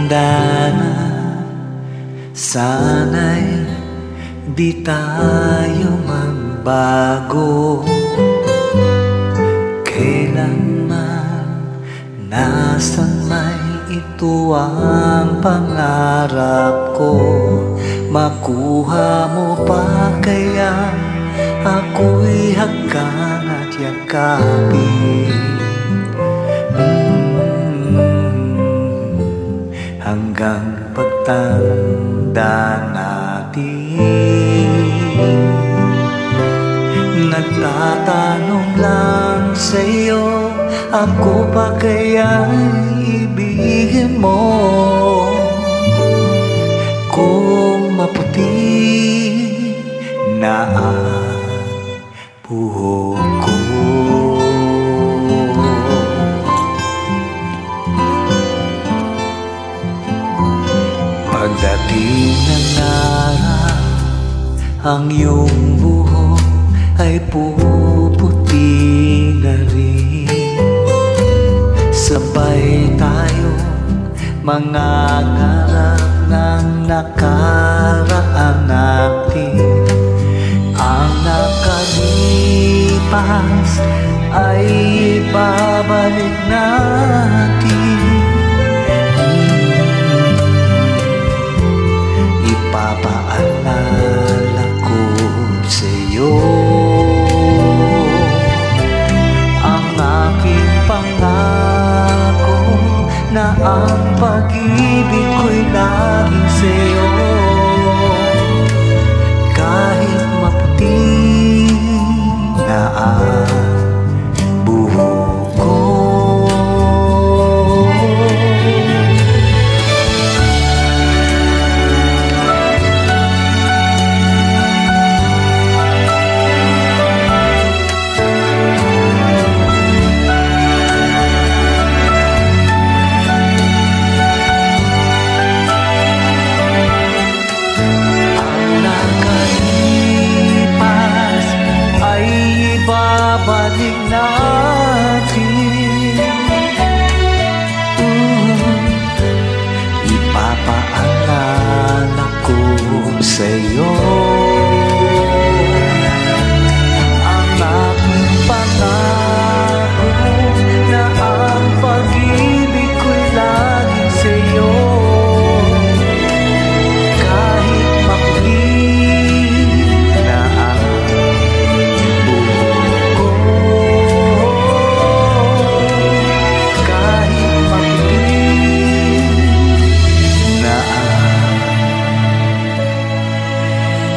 hangganan. Sana'y di tayo magbago. Kailanman, nasan may ito ang pangarap ko. Makuha mo pa kaya ako'y hagkan at yakapin. Hanggang pagtanda natin, nagtatanong lang sa'yo, ako pa kaya'y ibigin mo? Kung maputi na ang buhok ko. Pagdating ng araw, ang iyong buhok ay puputi na rin. Sabay tayo mangangarap ng nakaraan natin. Ang nakalipas ay ibabalik natin. Ipapaalala ko sa'yo ang aking pangako na ang pag-ibig ko'y laging sa'yo. Kahit maputi na ang buhok ko. Babalik natin. Ipapaalala ko sa'yo ang aking pangako na ang pag-ibig ko'y laging sa'yo. Kahit maputi na ang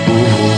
buhok.